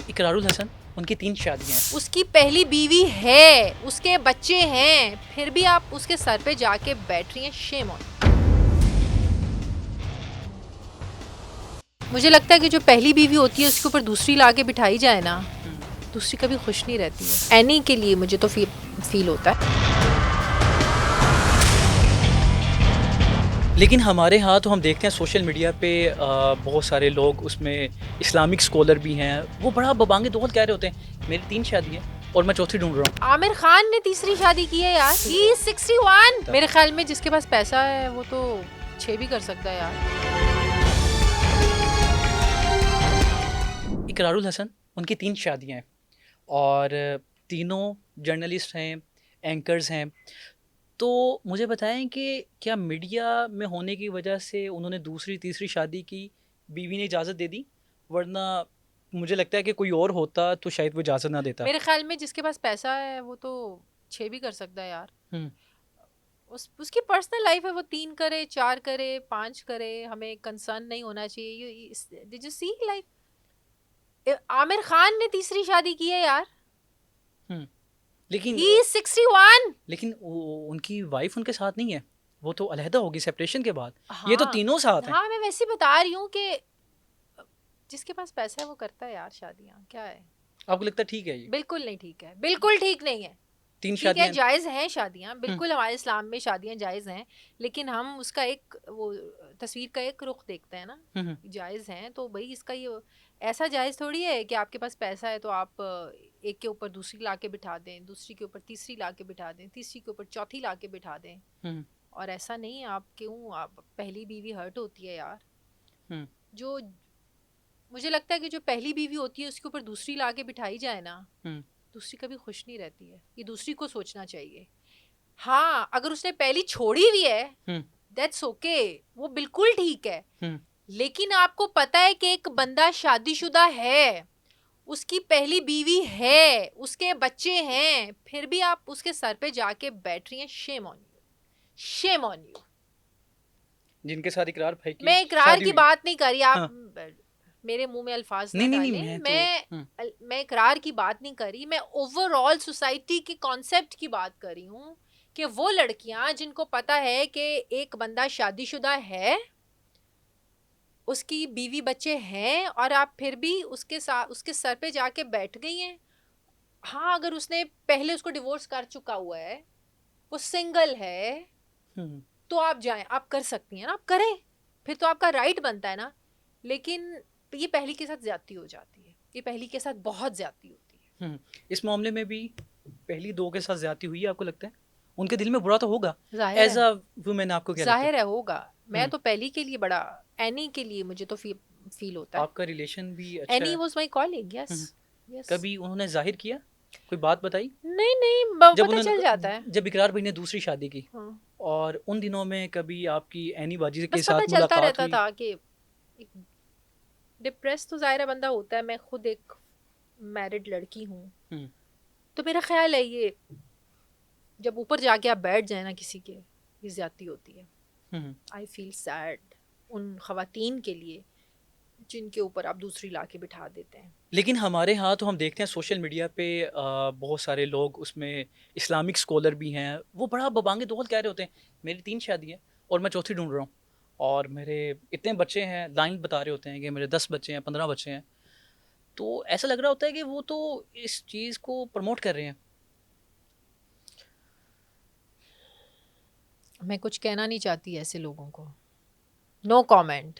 इकरारुल हसन, उनकी 3 शादियां हैं। उसकी पहली बीवी है, उसके बच्चे हैं, फिर भी आप उसके सर पे जाके बैठ रही हैं। Shame on. मुझे लगता है कि जो पहली बीवी होती है उसके ऊपर दूसरी लाके बिठाई जाए ना, दूसरी कभी खुश नहीं रहती है। एनी के लिए मुझे तो फील होता है। लेकिन हमारे यहाँ तो हम देखते हैं सोशल मीडिया पे बहुत सारे लोग उसमें इस्लामिक स्कॉलर भी हैं, वो बड़ा बबांगे दौल कह रहे होते हैं मेरी 3 शादी हैं और मैं चौथी ढूंढ रहा हूँ। आमिर खान ने तीसरी शादी की है यार। He is 61। मेरे ख्याल में जिसके पास पैसा है वो तो 6 भी कर सकता है यार। इकरारुल हसन, उनकी 3 शादियां हैं और तीनों जर्नलिस्ट हैं, एंकर्स हैं। तो मुझे बताएं कि क्या मीडिया में होने की वजह से उन्होंने दूसरी तीसरी शादी की, बीवी ने इजाज़त दे दी? वरना मुझे लगता है कि कोई और होता तो शायद वो इजाज़त ना देता। मेरे ख्याल में जिसके पास पैसा है वो तो 6 भी कर सकता है यार। हम्म। उसकी पर्सनल लाइफ है, वो 3 करे, 4 करे, 5 करे, हमें कंसर्न नहीं होना चाहिए। Did you see like Aamir Khan ने तीसरी शादी की है यार। हम्म। लेकिन He is 61। लेकिन उनकी वाइफ उनके साथ नहीं है, वो तो अलहदा होगी सेपरेशन के बाद। ये तो हाँ तीनों साथ हैं। हाँ, मैं वैसे ही बता रही हूँ कि जिसके पास पैसा है वो करता है यार शादियाँ, क्या है। आपको लगता है ठीक है ये बिल्कुल नहीं ठीक है, बिल्कुल ठीक नहीं है। 3 ठीक है, शादियां? जायज़ हैं शादियाँ, हम्म। बिल्कुल हमारे इस्लाम में शादियाँ जायज़ हैं, लेकिन हम उसका एक वो तस्वीर का एक रुख देखते हैं ना। हम्म। जायज़ हैं तो भाई इसका ये ऐसा जायज़ थोड़ी है कि आपके पास पैसा है तो आप एक के ऊपर दूसरी ला के बिठा दें, दूसरी के ऊपर तीसरी ला के बिठा दें, तीसरी के ऊपर चौथी ला के बिठा दें। हम्म। और ऐसा नहीं है। आप क्यों, आप पहली बीवी हर्ट होती है यार। हम्म। जो मुझे लगता है कि जो पहली बीवी होती है उसके ऊपर दूसरी ला के बिठाई जाए ना, हम्म। दूसरी कभी खुश नहीं रहती है। ये दूसरी को सोचना चाहिए। हाँ, अगर उसने पहली छोड़ी भी है, हम्म। दैट्स ओके, वो बिल्कुल ठीक है। हम्म। लेकिन आपको पता है कि एक बंदा शादीशुदा है, उसकी पहली बीवी है, उसके बच्चे हैं, फिर भी आप उसके सर पे जाके बैठ रही हैं। Shame on you, shame on you. जिनके साथ इकरार भाई की मैं इकरार शादी की हुई। बात नहीं कर रही, आप हाँ। मेरे मुंह में अल्फाज ना नहीं नहीं नहीं, डालें। मैं तो मैं इकरार की बात नहीं कर रही, मैं ओवरऑल सोसाइटी के कॉन्सेप्ट की बात कर रही हूँ कि वो लड़कियां जिनको पता है कि एक बंदा शादीशुदा है, उसकी बीवी बच्चे हैं, और आप फिर भी उसके साथ उसके सर पे जाके बैठ गई हैं। हाँ, अगर उसने पहले उसको डिवोर्स कर चुका हुआ है, वो सिंगल है, हम्म। तो आप जाएं, आप कर सकती हैं ना, आप करें, फिर तो आपका राइट बनता है ना। लेकिन ये पहली के साथ ज्यादती हो जाती है, ये पहली के साथ बहुत ज्यादती होती है। इस मामले में भी पहली 2 के साथ ज्यादती हुई है, आपको लगता है? उनके दिल में बुरा तो होगा। जाहिर एज है, अ वुमेन आपको क्या लगता है? जाहिर है होगा। मैं हम्म। तो पहली के लिए बड़ा, एनी के लिए मुझे तो फील होता है। आपका रिलेशन भी अच्छा एनी है। Was my कॉलिग, yes. Hmm. Yes. कभी उन्होंने जाहिर किया, कोई बात बताई? नहीं नहीं, जब पता चल जाता है। जब इकरार भाई ने दूसरी शादी की, हाँ, और उन दिनों में कभी आपकी एनी बाजी के बस पता साथ चलता मुलाकात रहता हुई? था कि एक डिप्रेस तो जाहिर है बंदा होता है। मैं खुद एक मैरिड लड़की हूँ, हम्म। तो मेरा ख्याल है ये जब ऊपर जाके आप बैठ जाए ना किसी के, ये ज्यादती होती है। हम्म। आई फील सैड उन खवातीन के लिए जिनके ऊपर आप दूसरी लाके बिठा देते हैं। लेकिन हमारे यहाँ तो हम देखते हैं सोशल मीडिया पे बहुत सारे लोग उसमें इस्लामिक स्कॉलर भी हैं, वो बड़ा बबांगे दौल कह रहे होते हैं मेरी 3 शादी है और मैं चौथी ढूंढ रहा हूँ, और मेरे इतने बच्चे हैं, लाइन बता रहे होते हैं कि मेरे 10 बच्चे हैं, 15 बच्चे हैं। तो ऐसा लग रहा होता है कि वो तो इस चीज़ को प्रमोट कर रहे हैं। मैं कुछ कहना नहीं चाहती ऐसे लोगों को। No comment.